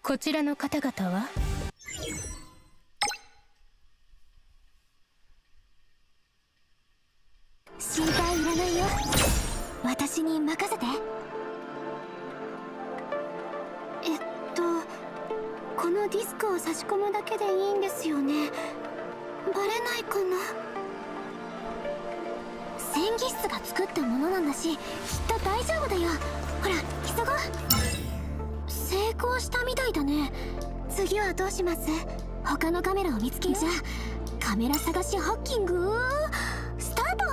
こちらの方々は？心配いらないよ。私に任せて。このディスクを差し込むだけでいいんですよね。バレないかな。戦技室が作ったものなんだし、きっと大丈夫だよ。ほら急ごう。成功したみたいだね。次はどうします？他のカメラを見つけよう。じゃあカメラ探しハッキングスタート。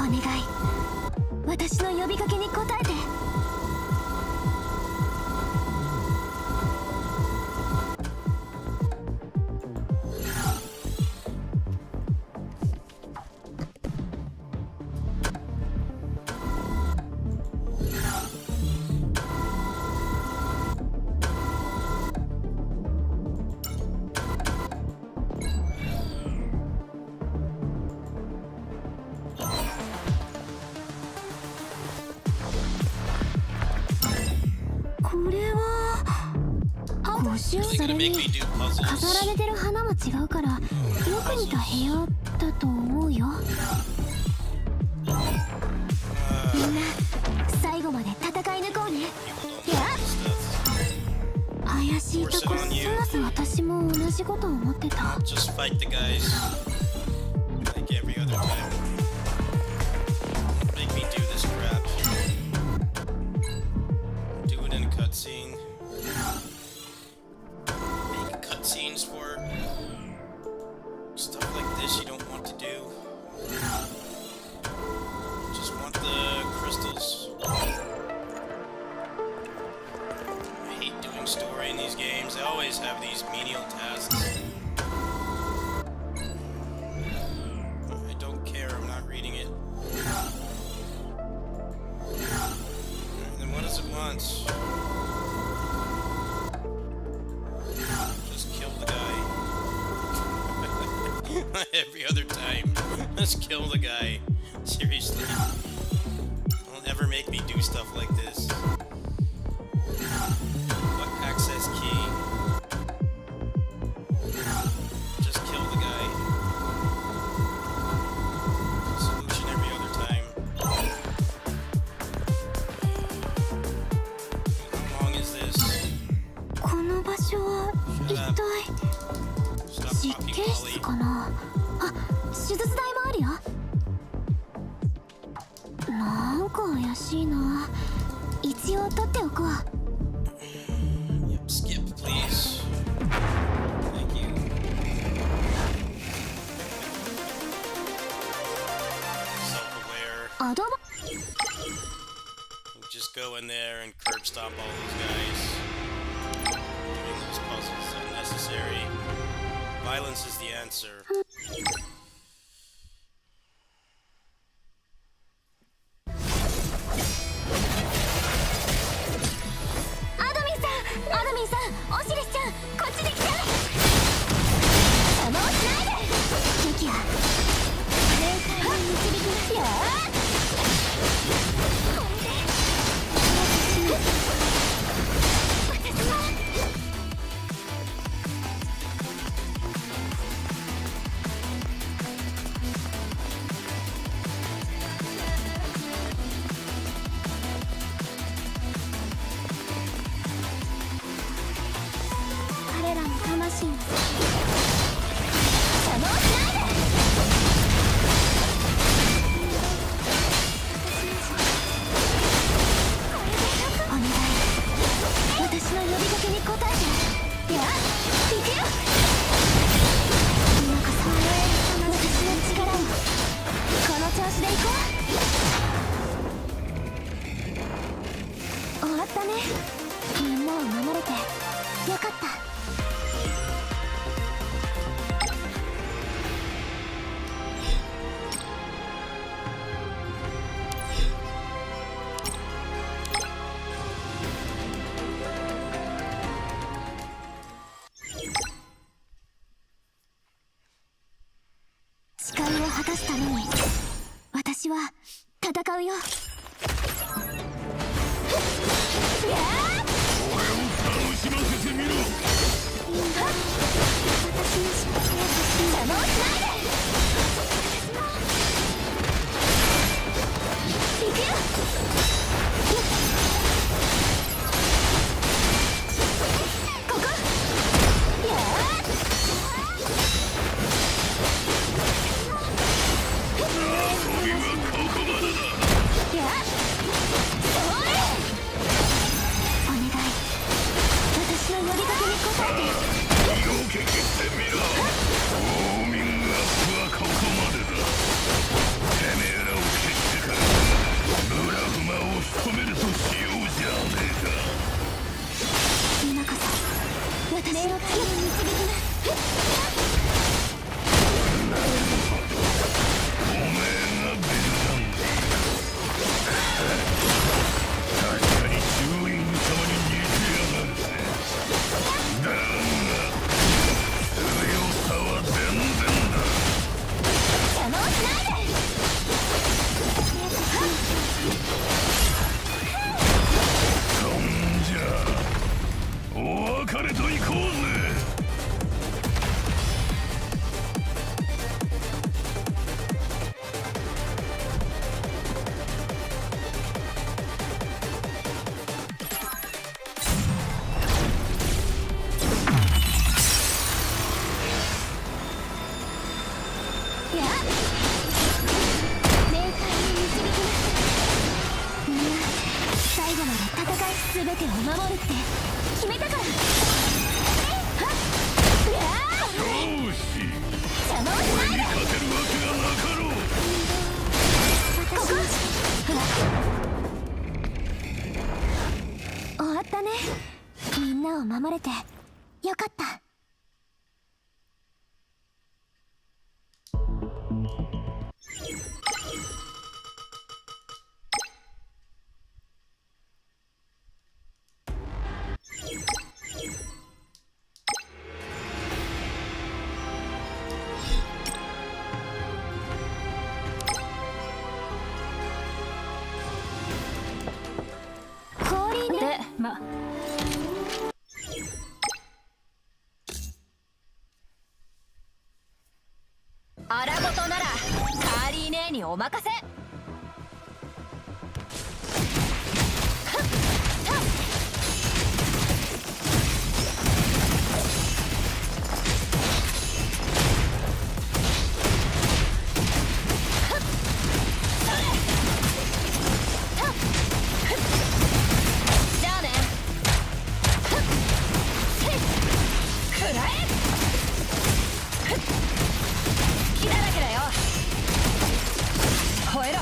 お願い、私の呼びかけに応えて。それに飾られてる花も違うからよく似た部屋だと思うよ。みんな最後まで戦い抜こうね。いや、怪しいとこすぐ私も同じこと思ってた。Scenes for stuff like this you don't want to do. Just want the crystals. I hate doing story in these games. They always have these menial tasks. I don't care, I'm not reading it. Then what does it want? Every other time. Just kill the guy. Seriously. Don't ever make me do stuff like this. What access key? Just kill the guy. Solution every other time. How long is this? この場所は一体実験室かな。あ、手術台もあるよ。なんか怪しいな。一応取っておこう。Yep, skip, please. Thank you. Self-aware. アドバ Just go in there and curb stomp all these guys. Doing those puzzles is unnecessary. Violence is the answer. すために私は戦うよ。俺を楽しませてみろ。私の仕事を邪魔をしないで。行くよ。ここ。やー。遊びはここまでだ。やー。それ。お願い。私の呼びかけに応えて。色気消してみろ。ウォーミングアップはここまでだ。てめえらを消してからブラフマを仕留めるとしようじゃねえか。今こそ私の手を導きな。おめえがベルなんだ。確かに中院様に似てやがるぜ。だが強さは全然だ。邪魔をしないで。そんじゃお別れといこうぜ。やっ冥界に導きな。みんな最後まで戦い全てを守るって決めたから。はっやー。よーし邪魔をしないで。俺に勝てるわけがなかろう。ここ。ほら終わったね。みんなを守れてよかった。氷ね。で、あらごとならカーリー姉にお任せ。じゃあね。くらえ。気だらけだよ。吠えろ。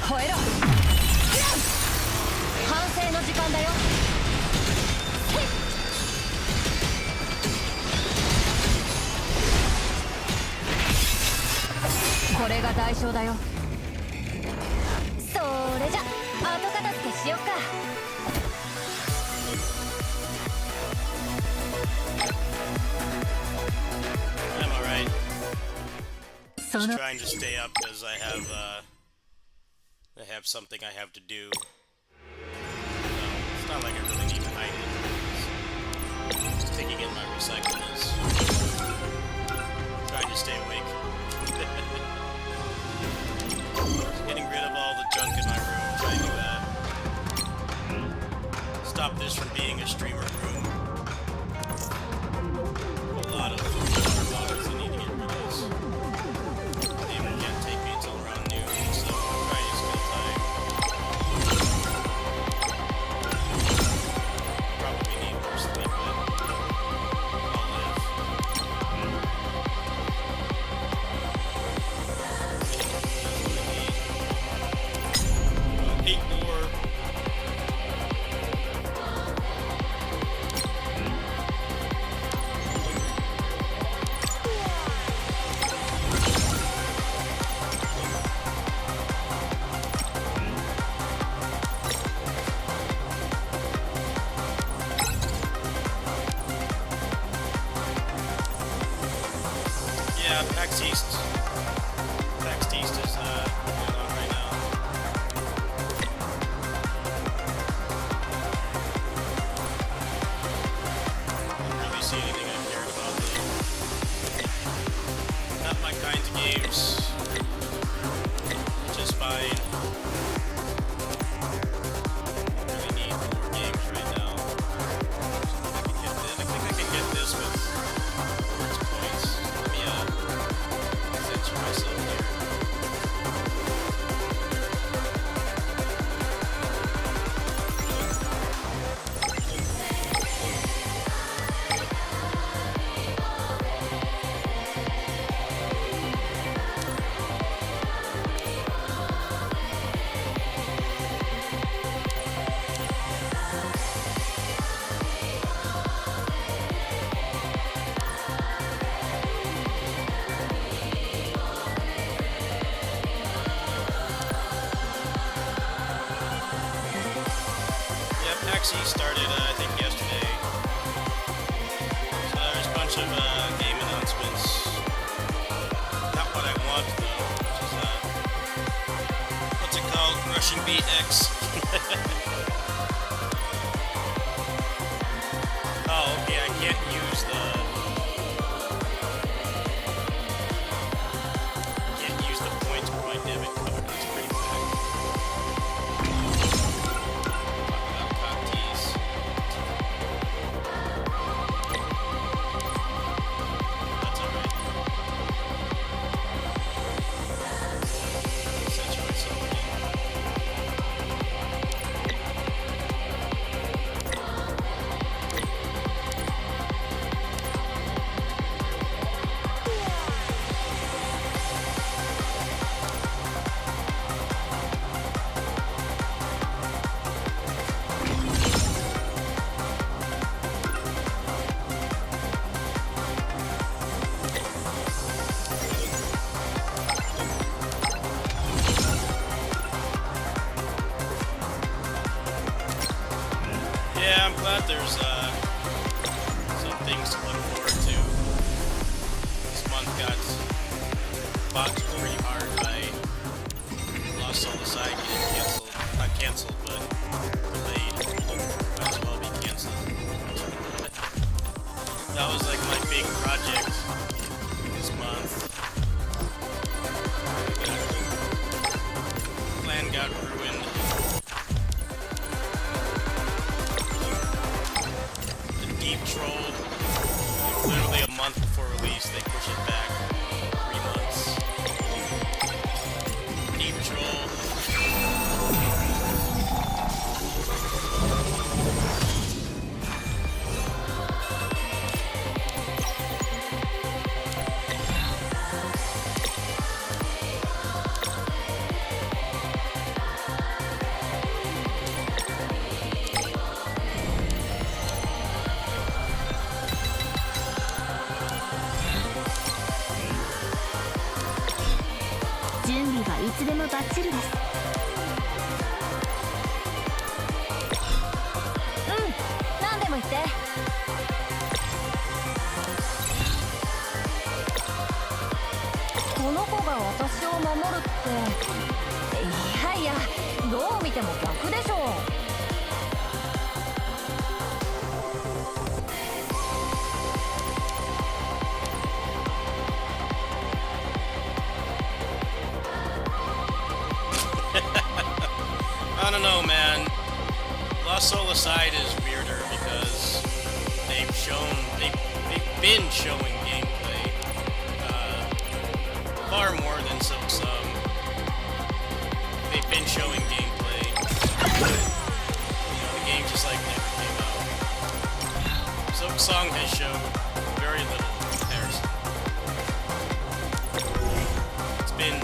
吠えろ。反省の時間だよ。これが代償だよ。それじゃ後片付けしよっか。I'm alright. Just trying to stay up because I have something I have to do. So it's not like I really need to hide it. Just taking in my recyclables. Trying to stay awake. Getting rid of all the junk in my room. Trying to stop this from being a streamer room. A lot of water bottles I need to get rid of. They can't take me until around noon, so I'm trying to spend time. Probably need more sleep, but I'll live. 8 more. Yeah, PAX East. PAX East is going on right now. Don't really see anything I cared about though. Not my kinds of games. Which is fine. Really need more games right now. I think I can get this with rewards points. Let me censor myself here. Yeah, PAX East started, I think, yesterday. So there's a bunch of game announcements. Not what I want, though, which is, what's it called? Rushing Beat X. Oh, okay, I can't use the points for my debit card. That's pretty bad. That's alright. Censor myself again. Yeah, I'm glad there's some things to look forward to. This month got botched pretty hard. I lost all the side getting canceled. Not canceled, but delayed. Might as well be canceled. That was like my big project this month. Plan got ruined. Deep trolled. Literally a month before release, they push it back 3 months. Deep troll. 走るです。何でも言って。この子が私を守るって、いやいや、どう見ても逆でしょ。I don't know, man. Lost Soul Aside is weirder because they've been showing gameplay far more than Silk Song. They've been showing gameplay. The game just like never came out. Silk Song has shown very little comparison.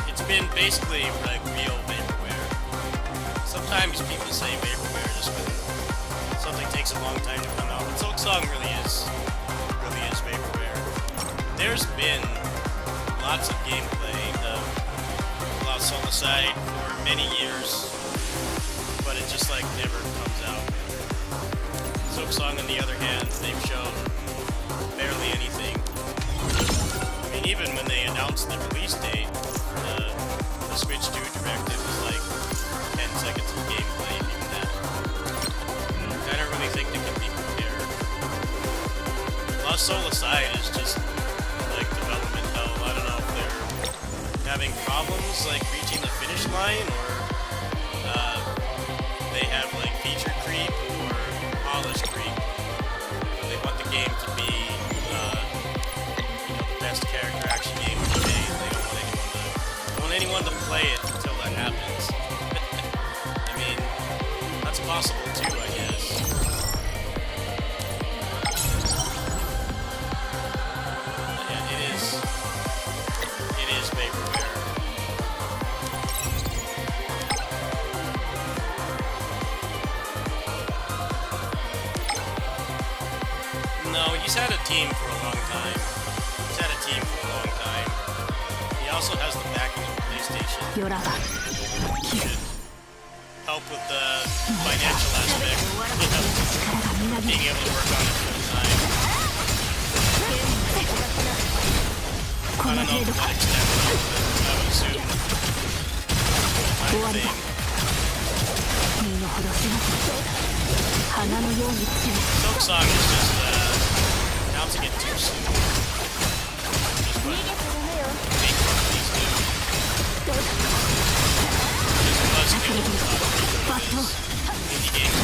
It's been basically like real vaporware. Sometimes people say vaporware just when something takes a long time to come out, but Silk Song really is vaporware. There's been lots of gameplay of Lost Soul Aside for many years, but it just like never comes out. Silk Song, on the other hand, they've shown barely anything. I mean, even when they announced the release date, the Switch 2 directive was like 10 seconds of gameplay, even that. I don't really think they can be compared. Lost Soul Aside is just like development hell. I don't know if they're having problems like reaching the finish line, or they have like feature creep or polish creep. They want the game to be the best character action game of the day. They don't want anyone to play it until that happens. I mean, that's possible too, I guess. Yeah, it is vaporware. No, he's had a team for a long time. He also has the backing of PlayStation. Should help with the financial aspect, being able to work on it full time. I don't know to what extent, but I would assume kind of thing. Silk Song is just announcing it too soon. Just what big companies do. Just buzzkill indie games.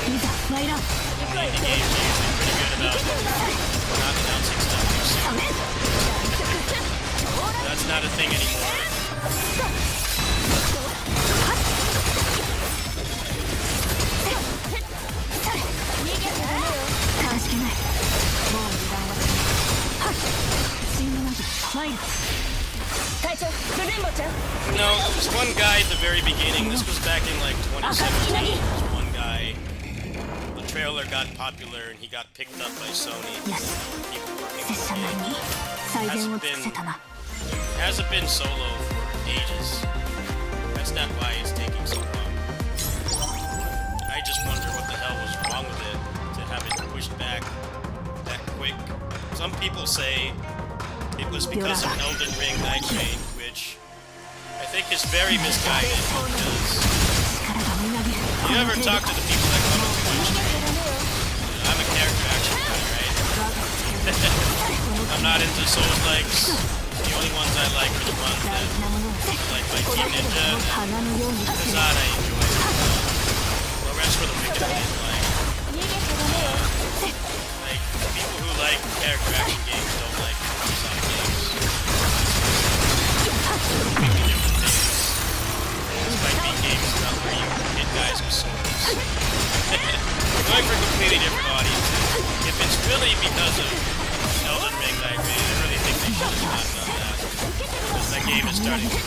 Indie games are usually pretty good about not announcing stuff too soon. That's not a thing anymore. No, there's one guy at the very beginning. This was back in like 2017. There's one guy. The trailer got popular and he got picked up by Sony. People working on the game. Hasn't been solo for ages. That's not why it's taking so long. I just wonder what the hell was wrong with it to have it pushed back that quick. Some people say it was because of Elden Ring Night Rain, which I think is very misguided, because you ever talk to the people that come into my stream? I'm a character action guy, right? I'm not into Souls-likes. The only ones I like are the ones that like by Team Ninja and Kazan I enjoy. The rest for the wicked I didn't like. Like, people who like character action games don't like Ubisoft games. Completely different things. Despite being games about where you hit guys with swords. Going for completely different audiences. If it's really because of Elden Ring Night Rain, I really think they should have not done that. Because that game is starting to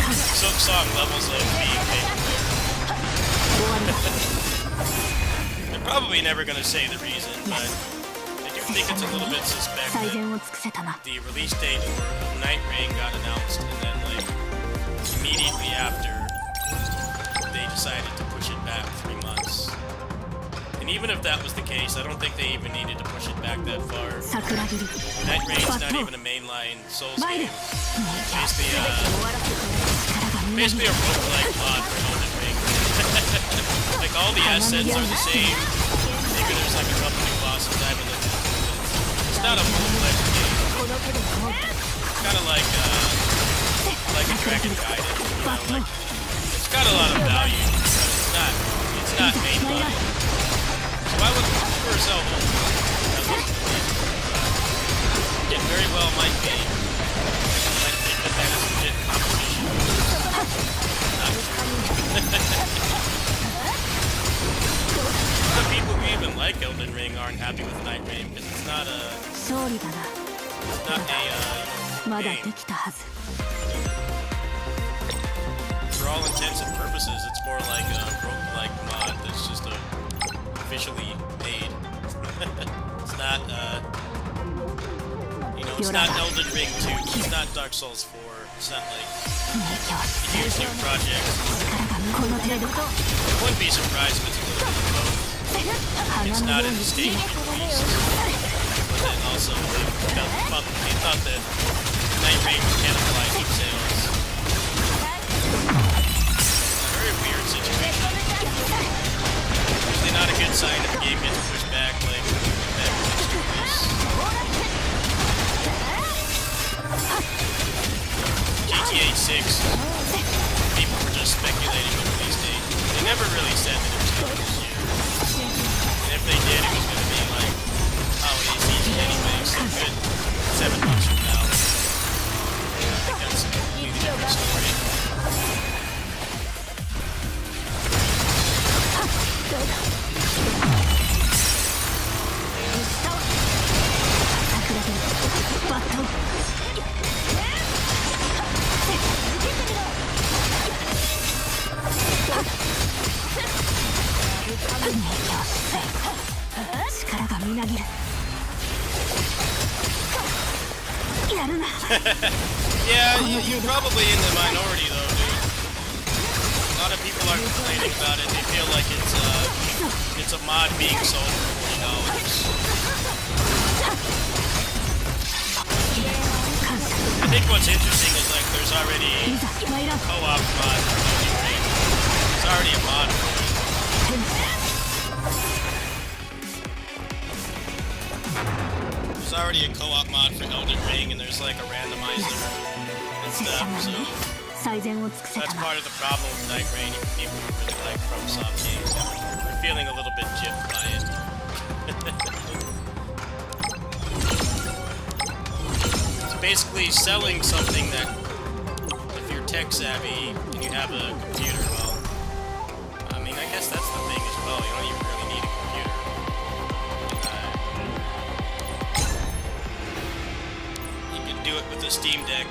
push Silk Song levels of being vaporware. They're probably never going to say the reason, but they do think it's a little bit suspect 最 that 善を尽くせたな。 the release date of Night Rain got announced, and then like immediately after they decided to push it back 3 months. And even if that was the case, I don't think they even needed to push it back that far. 桜切り Night Rain's not even a mainline Souls 参る game. Basically a roguelike mod for Elden Ring. Like all the assets are the same. Maybe there's like a couple new bosses I haven't looked into. It's not a full-fledged game. It's kind of like a Dragon Gaiden, you know, like it's got a lot of value, but it's not main body. So I would for yourself it very well might be that that is legit competition. The people who even like Elden Ring aren't happy with Night Rain because it's not a 勝利だな。 まだ game. できたはず。 For all intents and purposes, it's more like a roguelike mod that's just officially made. It's not, it's not Elden Ring 2, it's not Dark Souls 4, it's not like a huge new project. この程度か。 I wouldn't be surprised if it's a little bit of both. It's not in the state of release, but then also they thought that Night Rain would cannibalize its sales. Very weird situation. Usually not a good sign if a game gets pushed back like that release. GTA 6, people were just speculating the release date. They never really said that it was coming this year. And if they did, it was going to be like holiday season anyway, so good 7 months from now. I think that's a completely different story. Yeah, you're probably in the minority though, dude. A lot of people are complaining about it. They feel like it's a mod being sold for $40. I think what's interesting is like there's already a co-op mod for Elden Ring. There's already a mod for it. There's already a co-op mod for Elden Ring, and there's like a randomizer and stuff, so that's part of the problem with Night Rain. Even people who really like FromSoft games are feeling a little bit gypped by it. It's basically selling something that, if you're tech savvy and you have a computer, well, I mean, I guess that's the thing as well. You don't even really need a computer. You can do it with a Steam Deck.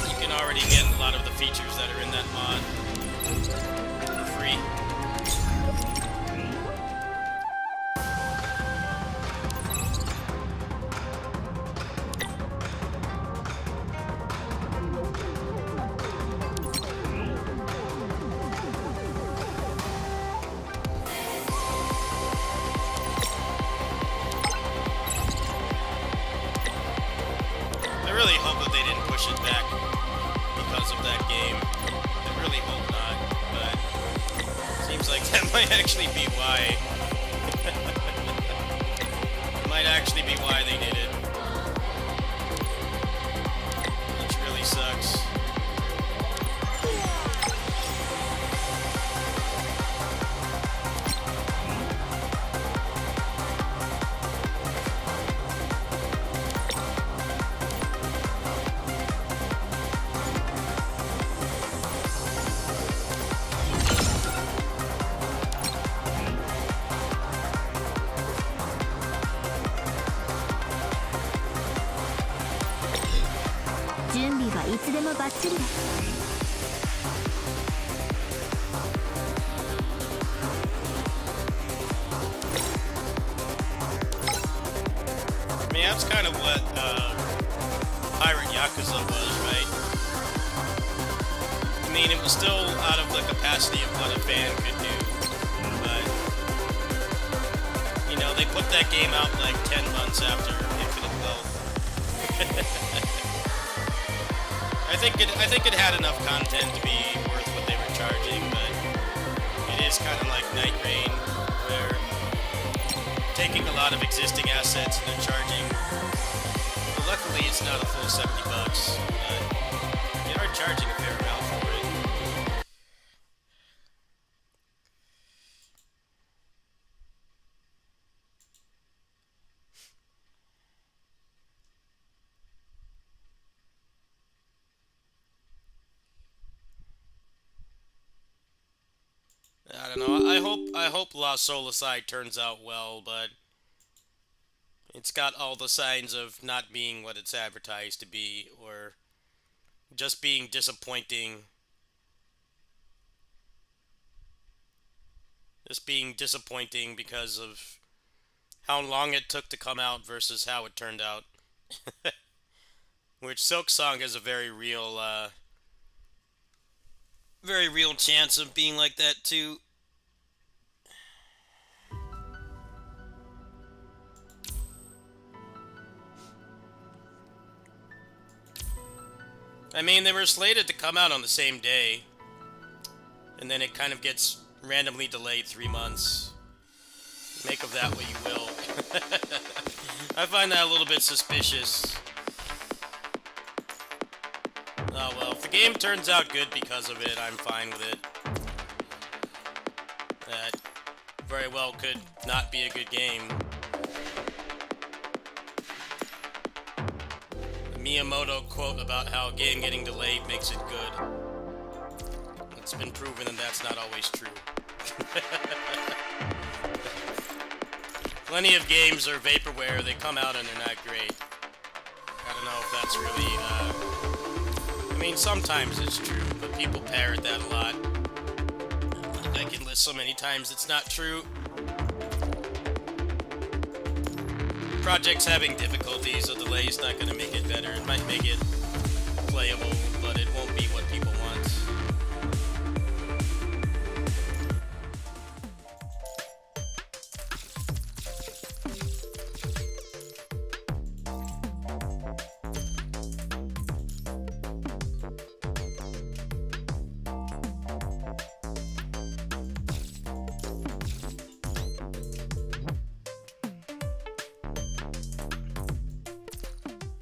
You can already get a lot of the features that are in that mod for free. I really hope that they didn't push it back because of that game. I really hope not, but it seems like that might actually be why. It might actually be why they did it. Which really sucks. kind of what Pirate Yakuza was, right? I mean, it was still out of the capacity of what a fan could do, but you know, they put that game out like 10 months after Infinite Wealth. I think it had enough content to be worth what they were charging, but it is kind of like Night Rain, where taking a lot of existing assets and then charging. Well, luckily, it's not a full $70, but they are charging a fair amount for it. I don't know. I hope La Solicide turns out well, but it's got all the signs of not being what it's advertised to be, or just being disappointing. Just being disappointing because of how long it took to come out versus how it turned out. Which Silk Song has a very real chance of being like that too. I mean, they were slated to come out on the same day, and then it kind of gets randomly delayed 3 months. Make of that what you will. I find that a little bit suspicious. Oh well, if the game turns out good because of it, I'm fine with it. That very well could not be a good game. The Miyamoto quote about how a game getting delayed makes it good. It's been proven that that's not always true. Plenty of games are vaporware, they come out and they're not great. I don't know if that's really, I mean, sometimes it's true, but people parrot that a lot. I can list so many times it's not true. Project's having difficulties, a delay is not going to make it better. It might make it playable, but it won't be what people want.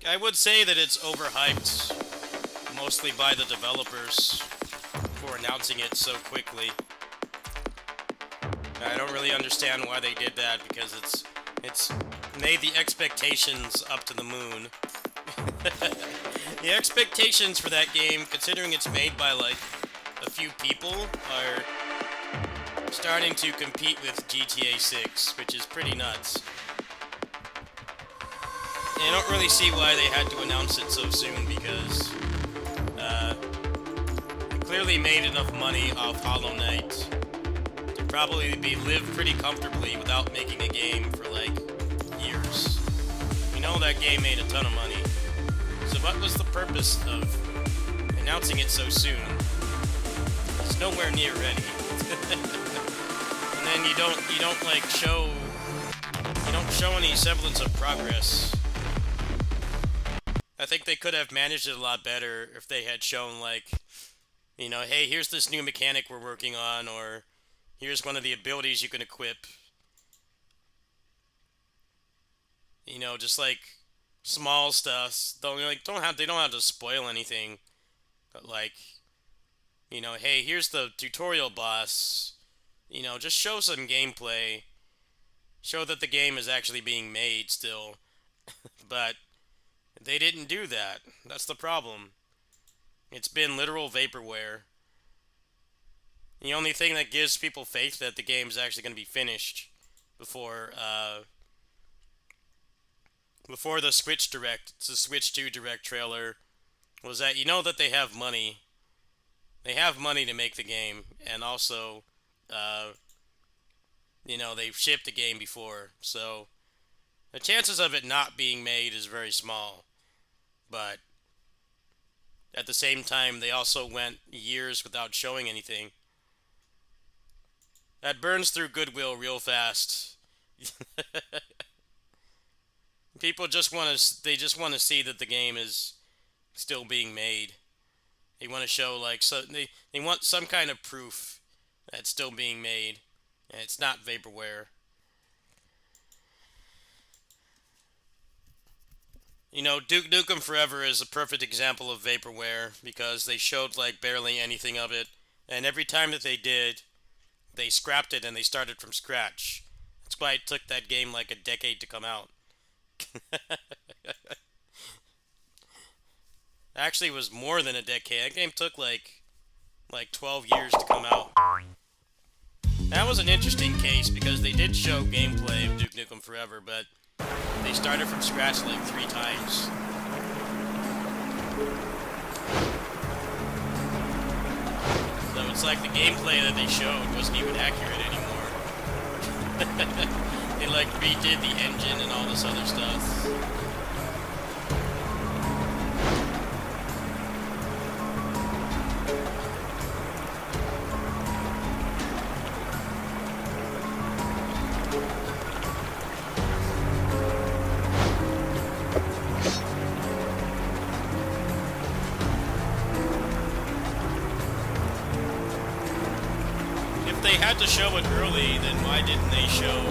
I would say that it's overhyped, mostly by the developers for announcing it so quickly. I don't really understand why they did that, because it's made the expectations up to the moon. The expectations for that game, considering it's made by like a few people, are starting to compete with GTA 6, which is pretty nuts. I don't really see why they had to announce it so soon, because they clearly made enough money off Hollow Knight to probably live pretty comfortably without making a game for like years. We know that game made a ton of money. So what was the purpose of announcing it so soon? It's nowhere near ready. And then you don't show any semblance of progress. I think they could have managed it a lot better if they had shown, like, you know, hey, here's this new mechanic we're working on, or here's one of the abilities you can equip. You know, just like small stuff. They don't have to spoil anything. But like, you know, hey, here's the tutorial boss. You know, just show some gameplay. Show that the game is actually being made still. But they didn't do that. That's the problem. It's been literal vaporware. The only thing that gives people faith that the game is actually going to be finished before the Switch Direct, the Switch 2 Direct trailer, was that you know that they have money. They have money to make the game, and also, you know, they've shipped the game before, so The chances of it not being made is very small, but at the same time, they also went years without showing anything. That burns through goodwill real fast. People just want to, they just want to see that the game is still being made. They want to show, like, so they want some kind of proof that it's still being made, and it's not vaporware. You know, Duke Nukem Forever is a perfect example of vaporware because they showed, like, barely anything of it, and every time that they did, they scrapped it and they started from scratch. That's why it took that game like a decade to come out. Actually, it was more than a decade. That game took like 12 years to come out. That was an interesting case because they did show gameplay of Duke Nukem Forever, but they started from scratch like 3 times. So it's like the gameplay that they showed wasn't even accurate anymore. They like redid the engine and all this other stuff. They had to show it early, then why didn't they show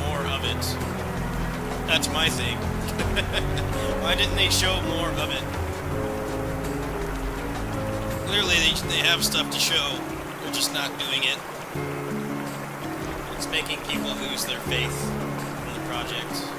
more of it? That's my thing. Why didn't they show more of it? Clearly they have stuff to show, they're just not doing it. It's making people lose their faith in the project.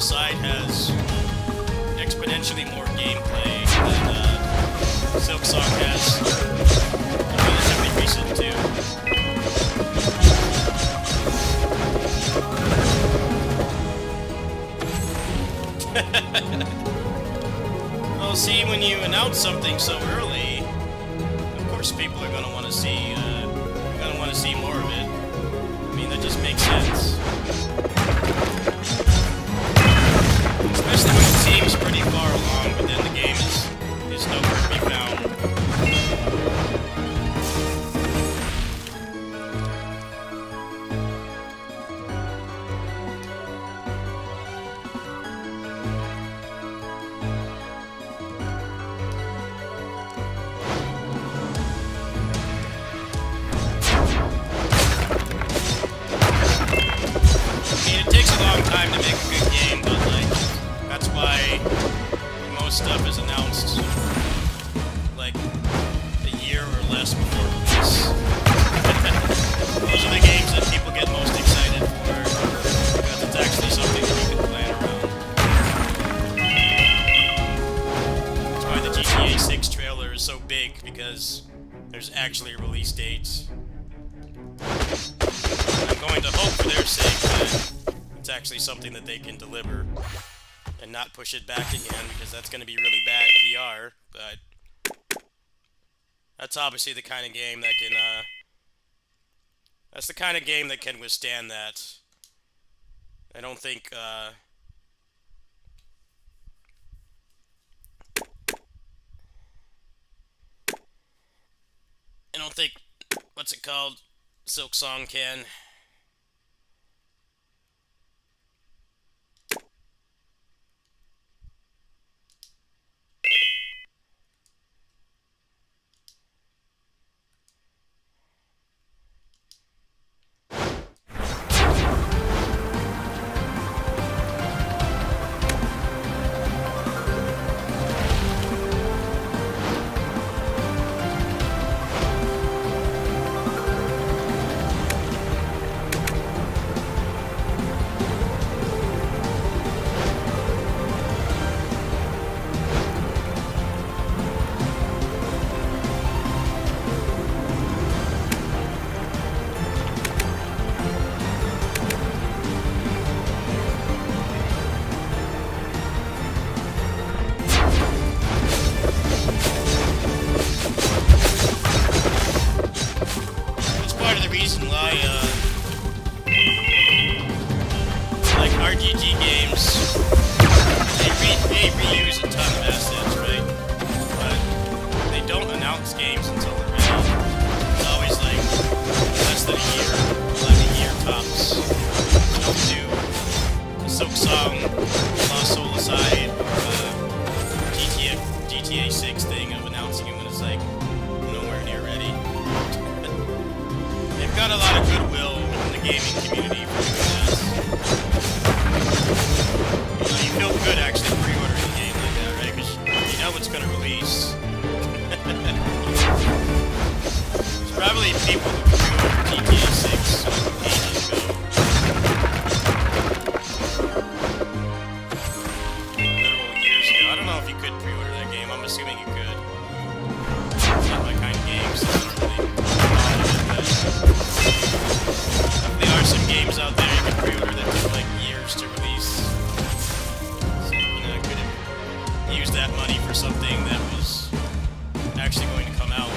Side has exponentially more gameplay than Silksong has. Relatively recent too. Well, see, when you announce something so early, of course people are going to want to see. Going to want to see more of it. I mean, that just makes sense. Especially when it seems pretty far along, but then the game is nowhere to be found. I mean, it release date. I'm going to hope for their sake that it's actually something that they can deliver and not push it back again, because that's going to be really bad PR. But that's obviously the kind of game that can that's the kind of game that can withstand that. I don't think what's it called? Silk Song can. Reason why, like RPG games, they reuse a ton of assets, right? But they don't announce games until they're ready. It's always like less than a year, like a year tops. You don't do the Silk Song, Lost Soul aside, GTA 6 thing of announcing it when it's like nowhere near ready. They've got a lot of goodwill in the gaming community for doing that. You feel good actually pre-ordering a game like that, right? Because you know it's going to release. There's probably people who pre-ordered GTA 6 ages ago. Literal years ago. I don't know if you could pre-order that game. I'm assuming you could. It's not my kind of game, so I don't really bother with that. There are some games out there you can pre-order that took like years to release. So, you know, I could have used that money for something that was actually going to come out.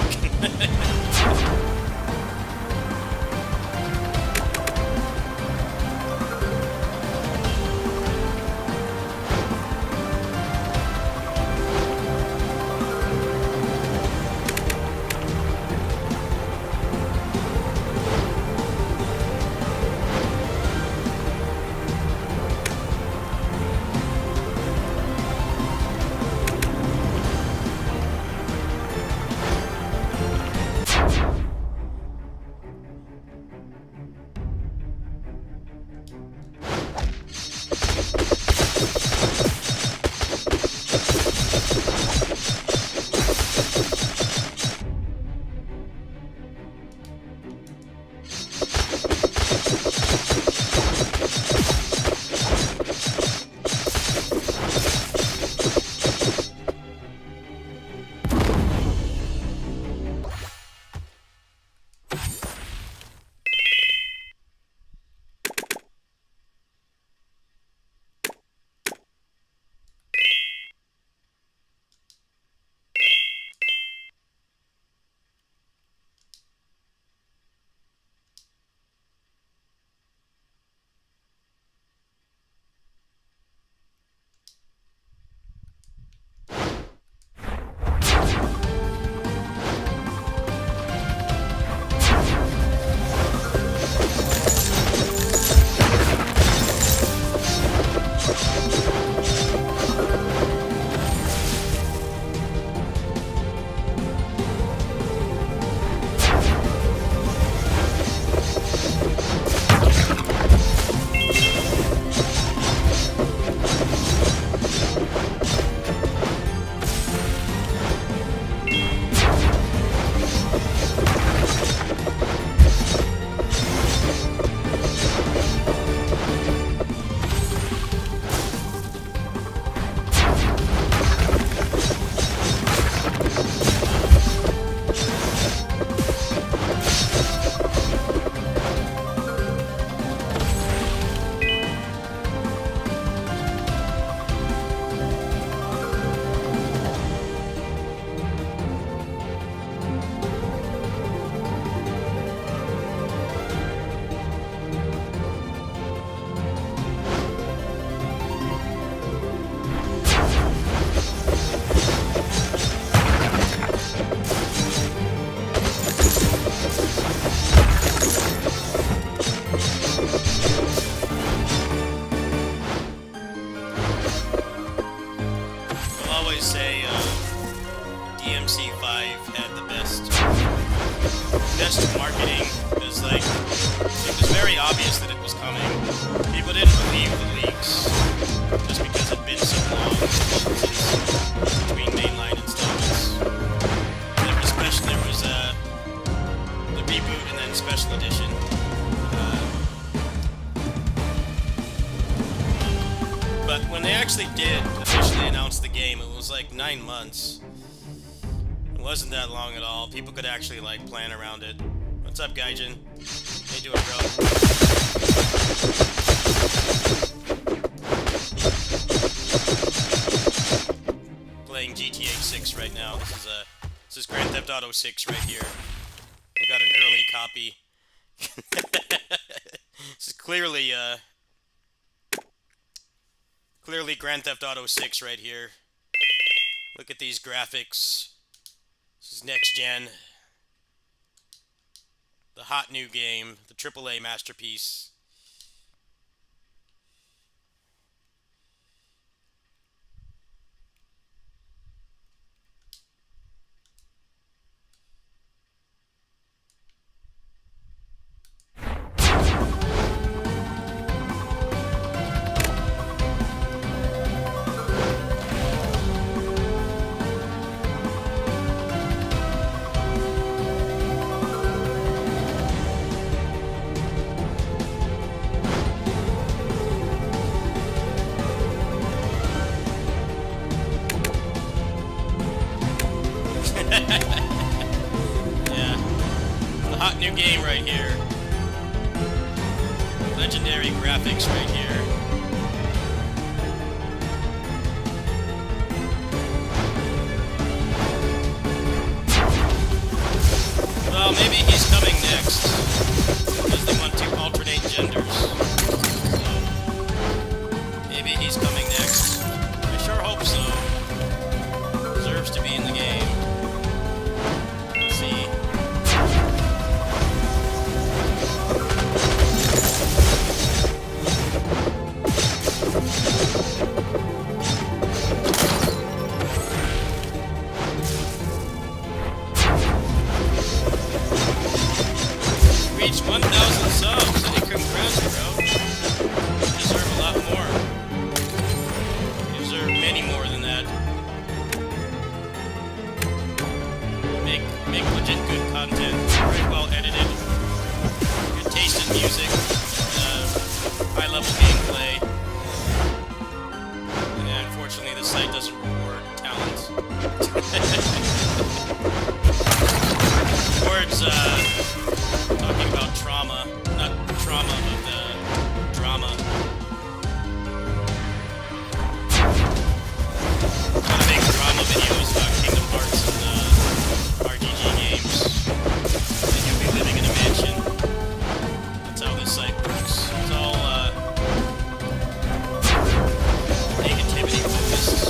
because like it was very obvious that it was coming. People didn't believe the leaks just because it'd been so long since between mainline installments. There was the reboot and then special edition. But when they actually did officially announce the game, it was like 9 months. It wasn't that long at all. People could actually like plan around it. What's up, Gaijin? How you doing, bro? Playing GTA 6 right now. This is Grand Theft Auto 6 right here. We got an early copy. This is clearly Grand Theft Auto 6 right here. Look at these graphics. This is next gen. The hot new game, the AAA masterpiece. Yeah. The hot new game right here. Legendary graphics right here. Well, maybe he's coming next. Because they want to alternate genders. So, maybe he's coming next. I sure hope so. Deserves to be in the game. Let's see. Reached 1,000 subs. Hey, congrats, bro. You deserve a lot more. You deserve many more than that. Make legit good content, very well edited, good taste in music, high level gameplay. And unfortunately, the site doesn't reward talent. Rewards talking about trauma, not trauma, but drama. I'm gonna make drama videos about Kingdom Hearts and RPG games. And you'll be living in a mansion. That's how this site works. It's all negativity focused.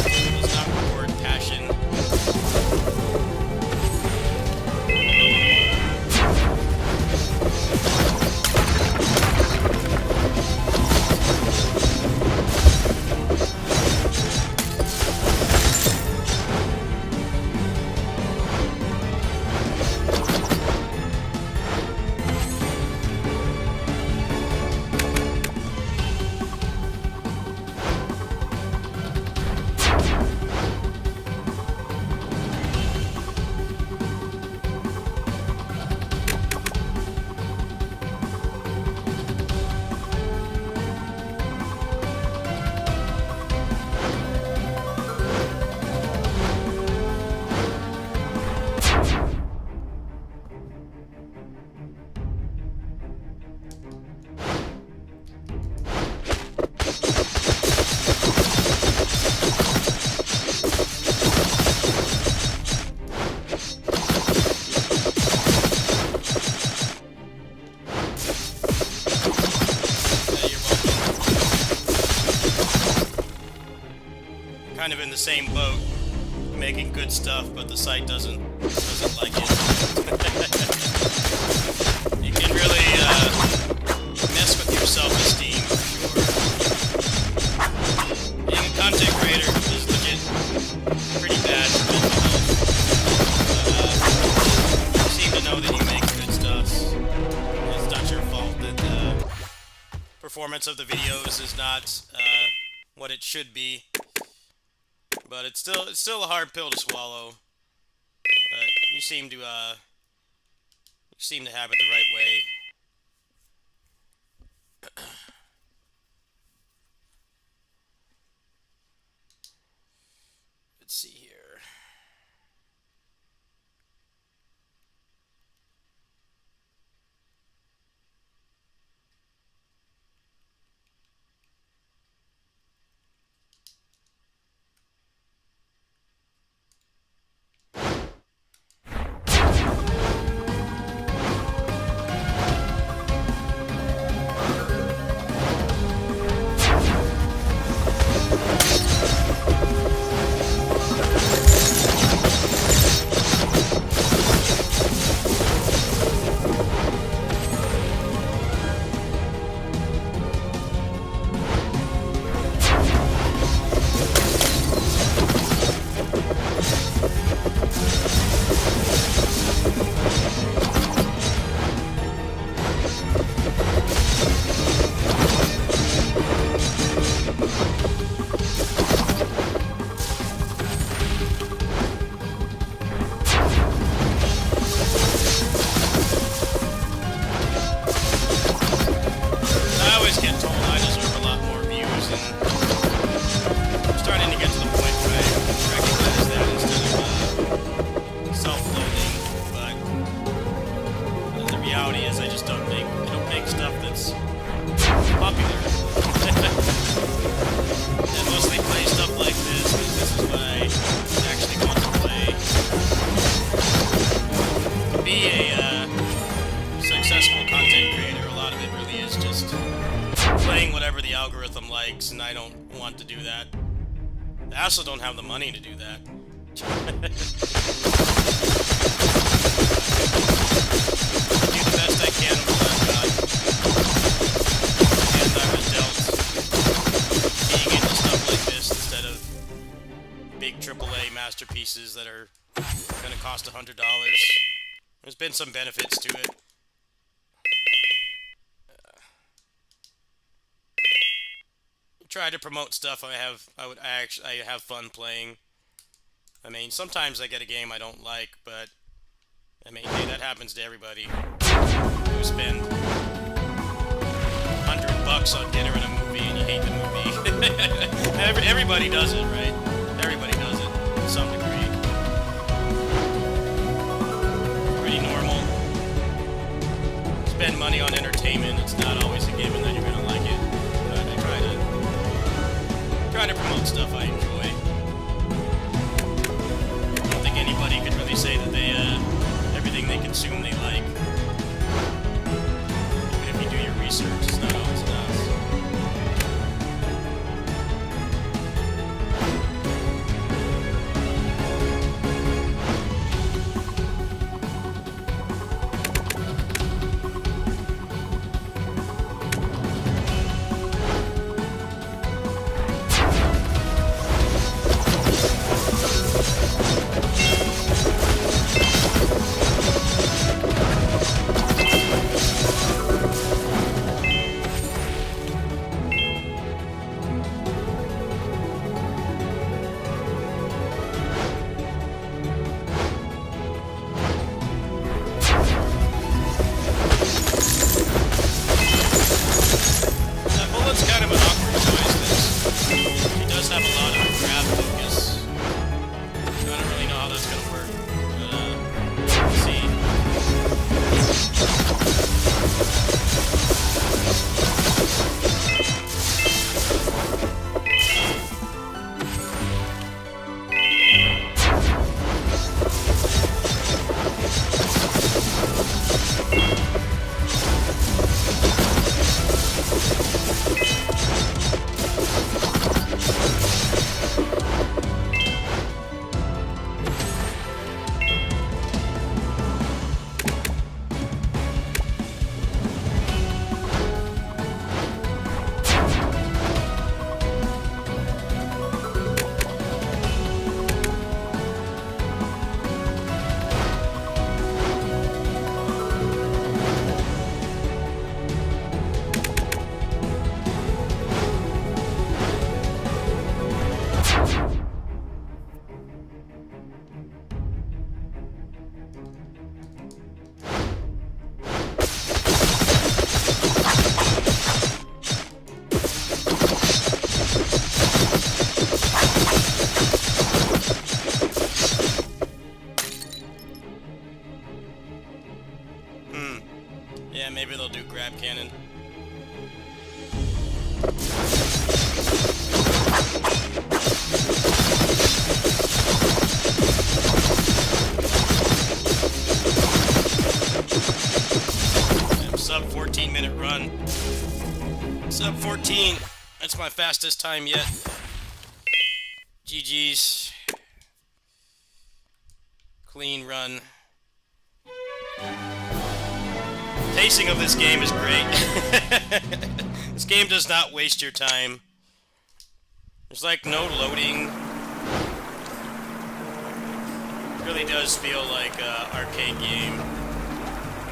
It does not reward passion. Kind of in the same boat, making good stuff, but the site doesn't like it. You can really mess with your self-esteem for sure. Being a content creator is legit performance of the videos is not what it should be, but it's still a hard pill to swallow. But you seem to have it the right way. Let's see here. And I don't want to do that. I also don't have the money to do that. Do the best I can with what I've got. And I was dealt being into stuff like this instead of big AAA masterpieces that are going to cost $100. There's been some benefits to it. Try to promote stuff I have fun playing. I mean, sometimes I get a game I don't like, but I mean, hey, that happens to everybody who spend $100 on dinner and a movie and you hate the movie. Everybody does it, right? Everybody does it to some degree. Pretty normal. Spend money on entertainment. It's not always a given that you're gonna like it, but I try to promote stuff I enjoy. I don't think anybody could really say that they everything they consume they like. Even if you do your research, it's not always enough. grab cannon. Sub 14-minute run. Sub 14. That's my fastest time yet. GG's. Clean run. Pacing of this game is great. This game does not waste your time. There's like no loading. It really does feel like an arcade game.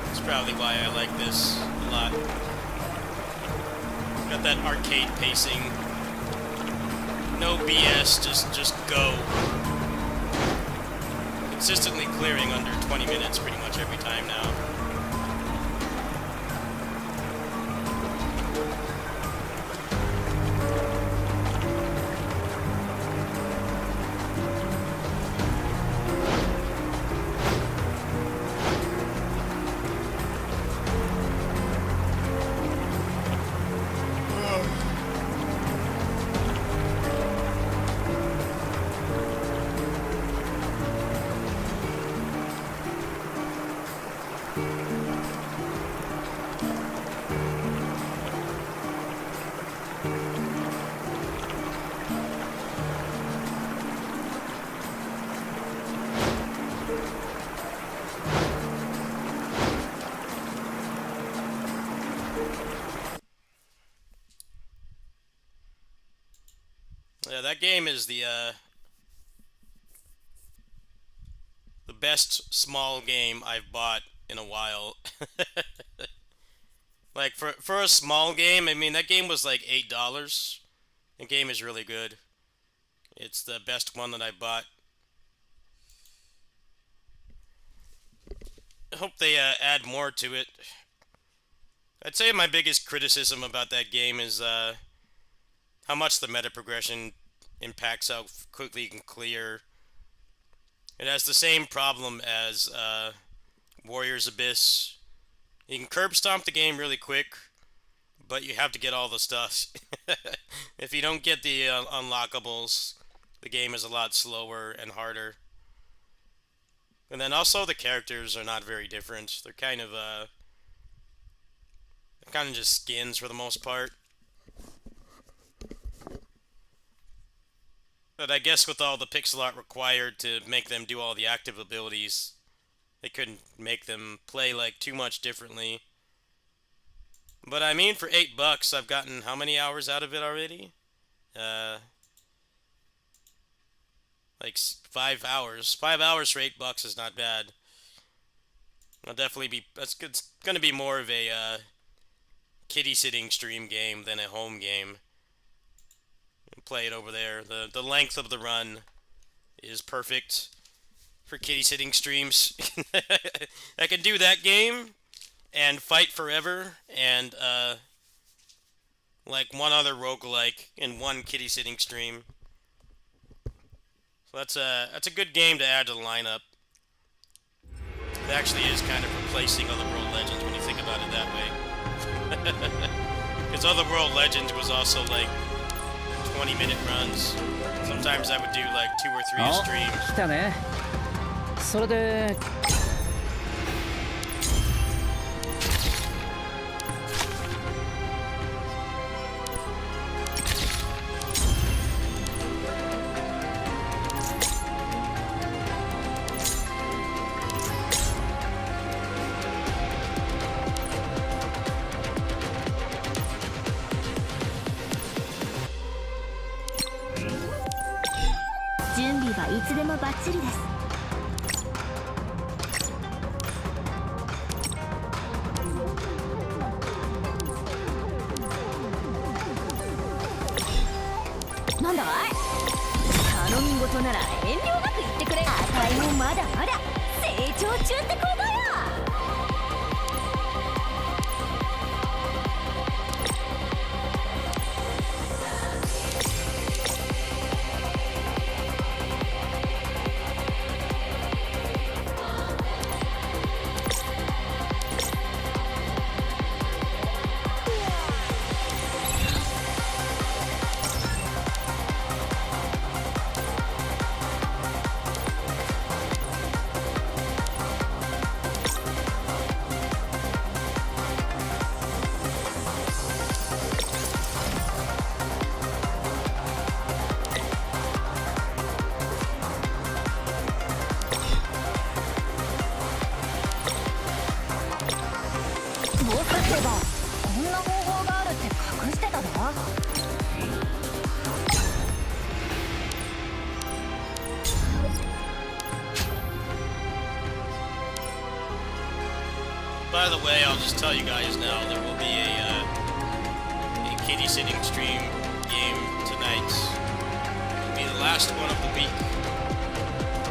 That's probably why I like this a lot. Got that arcade pacing. No BS, just go. Consistently clearing under 20 minutes pretty much every time now. Yeah, that game is the best small game I've bought in a while. Like for a small game, I mean that game was like $8. The game is really good. It's the best one that I bought. I hope they add more to it. I'd say my biggest criticism about that game is how much the meta progression impacts how quickly you can clear. It has the same problem as Warrior's Abyss. You can curb stomp the game really quick, but you have to get all the stuff. If you don't get the unlockables, the game is a lot slower and harder. And then also the characters are not very different. They're kind of just skins for the most part. But I guess with all the pixel art required to make them do all the active abilities, they couldn't make them play like too much differently. But I mean, for $8, I've gotten how many hours out of it already? Like 5 hours. 5 hours for $8 is not bad. I'll definitely be. That's good. It's gonna be more of a kitty sitting stream game than a home game. Play it over there. The length of the run is perfect for kitty sitting streams. I can do that game and Fight Forever and like one other roguelike in one kitty sitting stream. So that's a good game to add to the lineup. It actually is kind of replacing Otherworld Legends when you think about it that way. Because Otherworld Legends was also like 20-minute runs. Sometimes I would do like 2 or 3 a stream. 来たね。それで準備はいつでもバッチリです。なんだい？頼み事なら遠慮なく言ってくれ。あたいもまだまだ成長中ってことよ。ってばこんな方法があるって隠してただ。By the way, I'll just tell you guys now, there will be a kitty sitting stream game tonight. It'll be the last one of the week.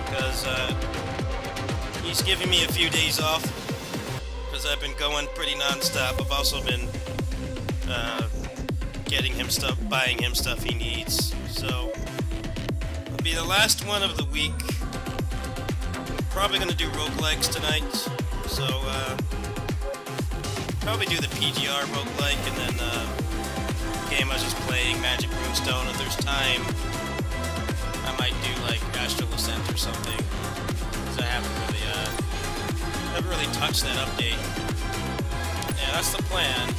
Because he's giving me a few days off. Because I've been going pretty non-stop. I've also been getting him stuff, buying him stuff he needs. So, it'll be the last one of the week. Probably gonna do roguelikes tonight. So, probably do the PGR roguelike and then game I was just playing, Magic Runestone. If there's time, I might do like Astral Ascent or something. Because I haven't really touched that update. Yeah, that's the plan.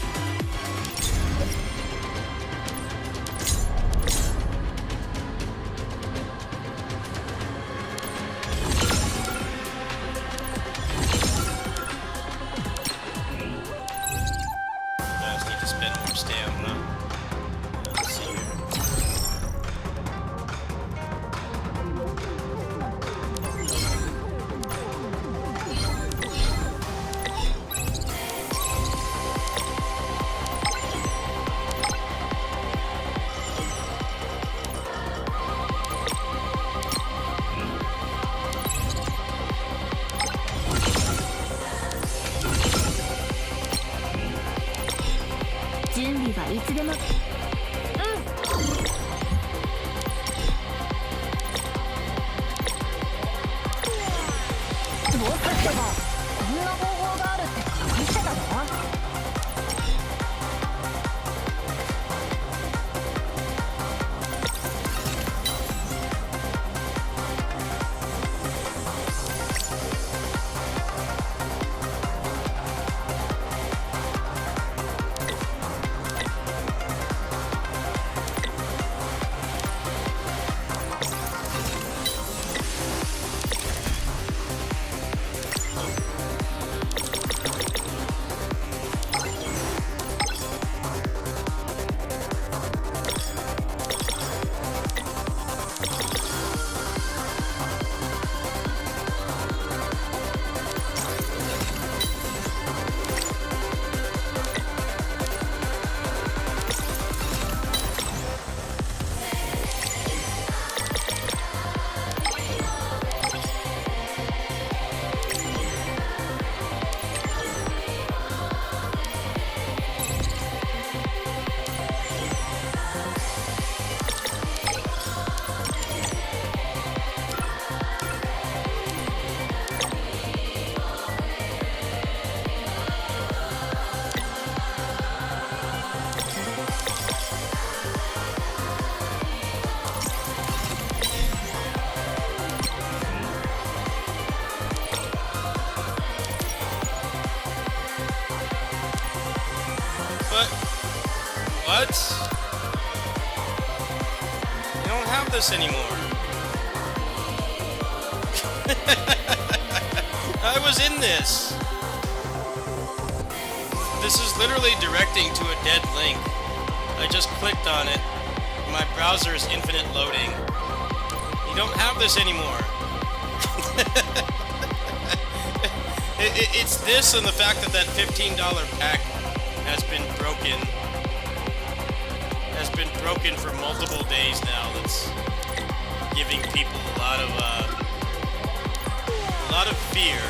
What? You don't have this anymore. I was in this. This is literally directing to a dead link. I just clicked on it. My browser is infinite loading. You don't have this anymore. It's this and the fact that that $15 pack has been broken. Has been broken for multiple days now. That's giving people a lot of fear.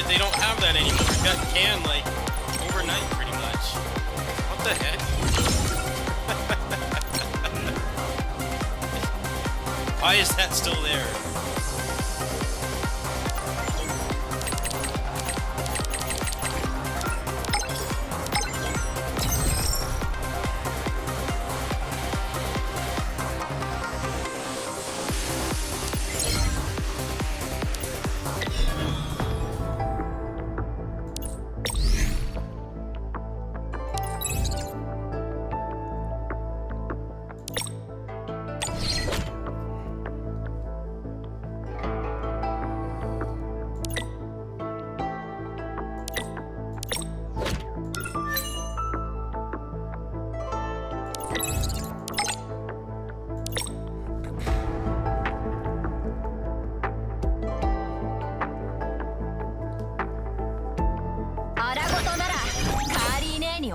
They don't have that anymore. It got canned like overnight, pretty much. What the heck? Why is that still there?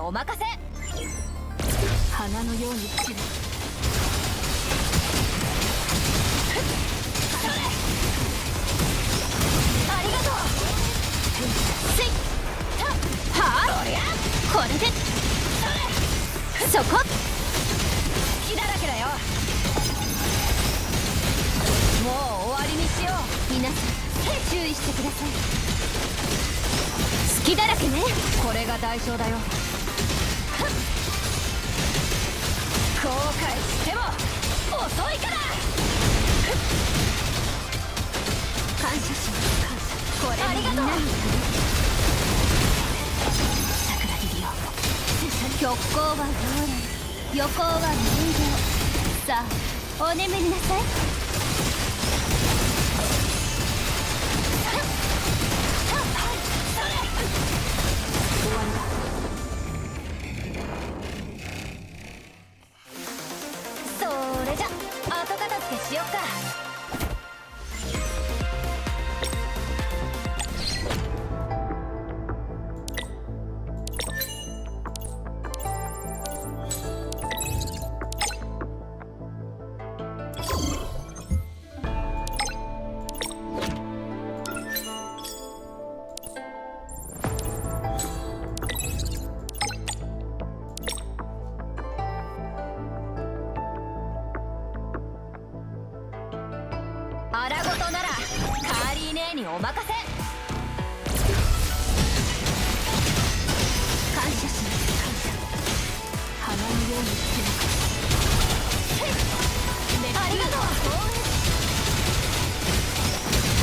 お任せ。花のように散る。ありがとう。せいはあ、これでそこ隙だらけだよ。もう終わりにしよう。皆さん注意してください。隙だらけね。これが代償だよ。後悔しても遅いから。感謝します。感謝。これありがとう。桜木リオ極光はどうなる。横は無情。さあお眠りなさい。終わりだ。それじゃ後片付けしよっか。荒ごとならカーリー姉にお任せ。感謝します。感謝。花のように強く。ありがとう。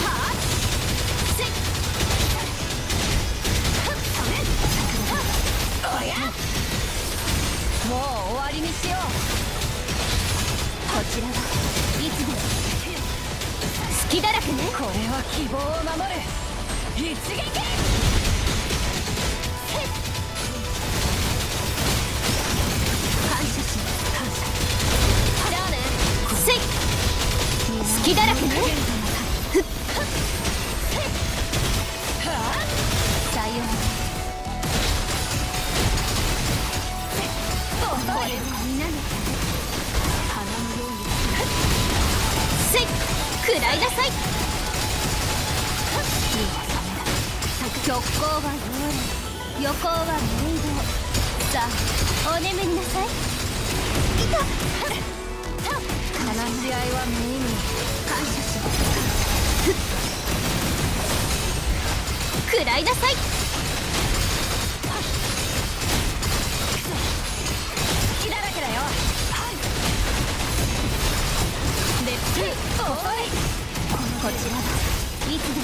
はあせいおりゃもう終わりにしよう。こちらはいつでも隙だらけね。これは希望を守る一撃。感謝します。感謝。じゃあね。せい隙だらけね。ふっさようなら。これは皆の花のようにせい食らいなさい。極光は夜、横は無移動。さあお眠りなさい。いた話し合いは無意味。感謝します。食らいなさい。隙だらけだよ。レッツ遅い。こちらはいつで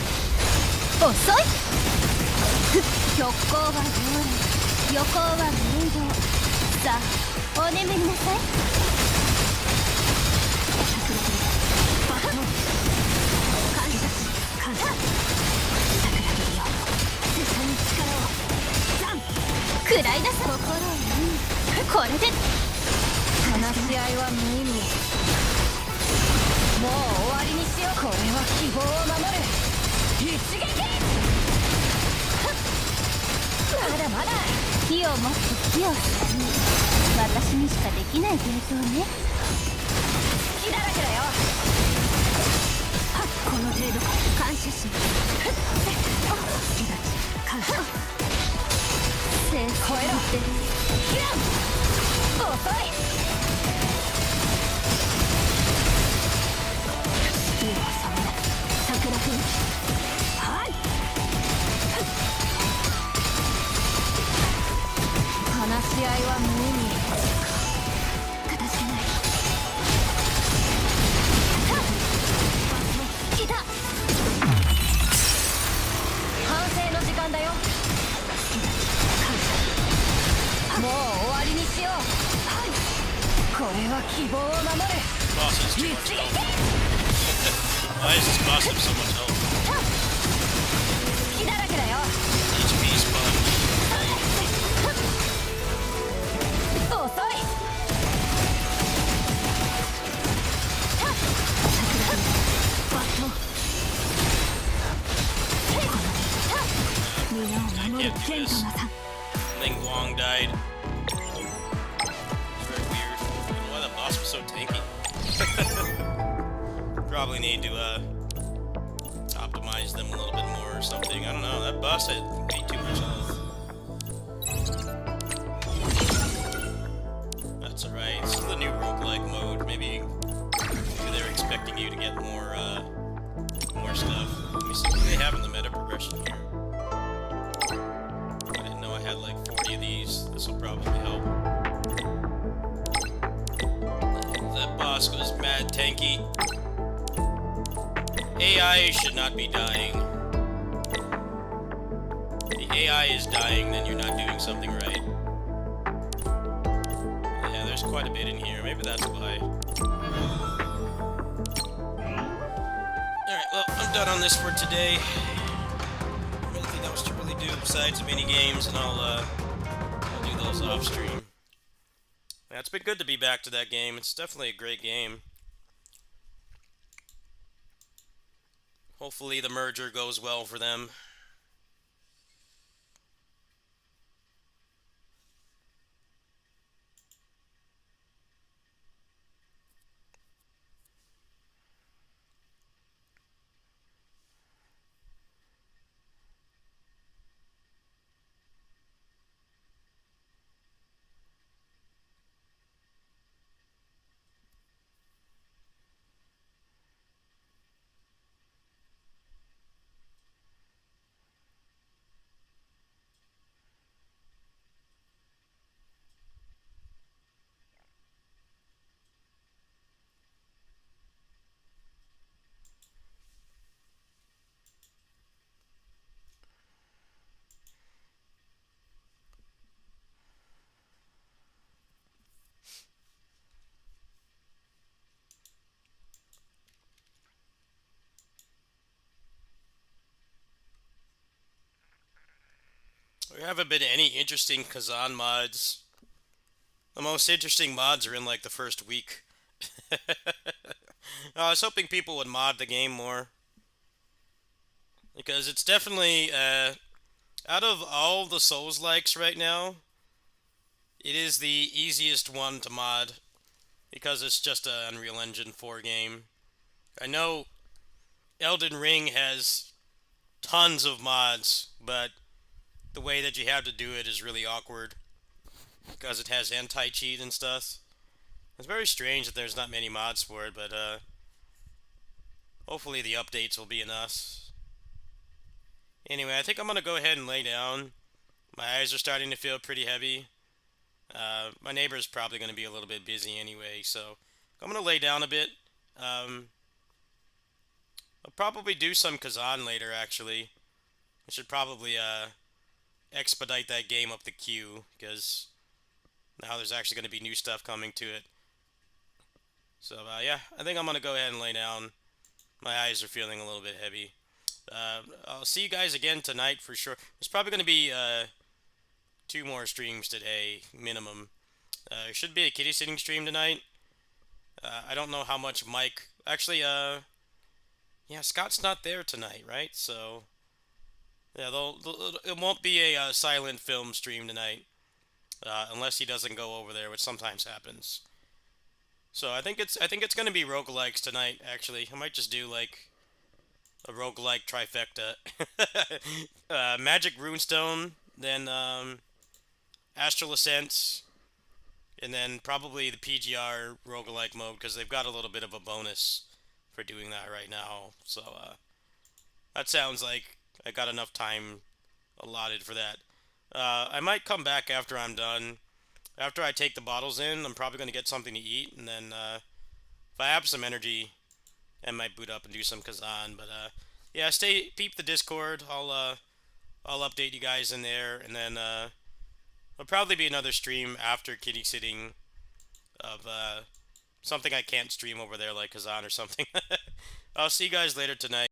も遅い。極光は夜、横は無移動。さあお眠りなさい。感謝し感謝。桜木よ拙者に力をザン食らいなさい。心をこれで話し合いは無意味。もう終わりにしよう。これは希望を守る一撃。まだまだ火を持って火を吸う。私にしかできない芸当ね。隙だらけだよ。この程度か。感謝します。好きだち感謝。先生って遅い。桜吹雪。はい話し合いは無意味。形がない。いた反省の時間だよ。もう終わりにしよう。これは希望を守る Boss has too 一 much 撃。 health. Why does this boss have so much health? 隙だらけだよ。 HP spawn. 遅い。皆を守る I can't do 健 this. 太なさん。 Ling Guang died. Probably need to optimize them a little bit more or something. I don't know. That boss had way too much health. That's alright. This is the new roguelike mode. Maybe they're expecting you to get more stuff. Let me see what they have in the meta progression here. I didn't know I had like 40 of these. This will probably help. That boss was mad tanky. AI should not be dying. If the AI is dying, then you're not doing something right. Yeah, there's quite a bit in here. Maybe that's why. Alright, well, I'm done on this for today. Anything else to really do besides mini games, and I'll do those off stream. Yeah, it's been good to be back to that game. It's definitely a great game. Hopefully the merger goes well for them. There haven't been any interesting Kazan mods. The most interesting mods are in like the first week. I was hoping people would mod the game more. Because it's definitely, out of all the Souls-likes right now, it is the easiest one to mod. Because it's just an Unreal Engine 4 game. I know Elden Ring has tons of mods, but the way that you have to do it is really awkward. Because it has anti-cheat and stuff. It's very strange that there's not many mods for it, but hopefully the updates will be enough. Anyway, I think I'm going to go ahead and lay down. My eyes are starting to feel pretty heavy. My neighbor's probably going to be a little bit busy anyway, so I'm going to lay down a bit. I'll probably do some Kazan later, actually. I should probably expedite that game up the queue, because now there's actually going to be new stuff coming to it. So, yeah, I think I'm going to go ahead and lay down. My eyes are feeling a little bit heavy. I'll see you guys again tonight for sure. There's probably going to be 2 more streams today, minimum. There should be a kitty sitting stream tonight. I don't know how much Mike... Actually, yeah, Scott's not there tonight, right? So, yeah, it won't be a silent film stream tonight. Unless he doesn't go over there, which sometimes happens. So I think it's going to be roguelikes tonight, actually. I might just do, like, a roguelike trifecta. Magic Runestone, then Astral Ascent, and then probably the PGR roguelike mode, because they've got a little bit of a bonus for doing that right now. So that sounds like I got enough time allotted for that. I might come back after I'm done. After I take the bottles in, I'm probably going to get something to eat, and then if I have some energy, I might boot up and do some Kazan. But yeah, peep the Discord. I'll update you guys in there, and then there'll probably be another stream after kitty sitting of something I can't stream over there, like Kazan or something. I'll see you guys later tonight.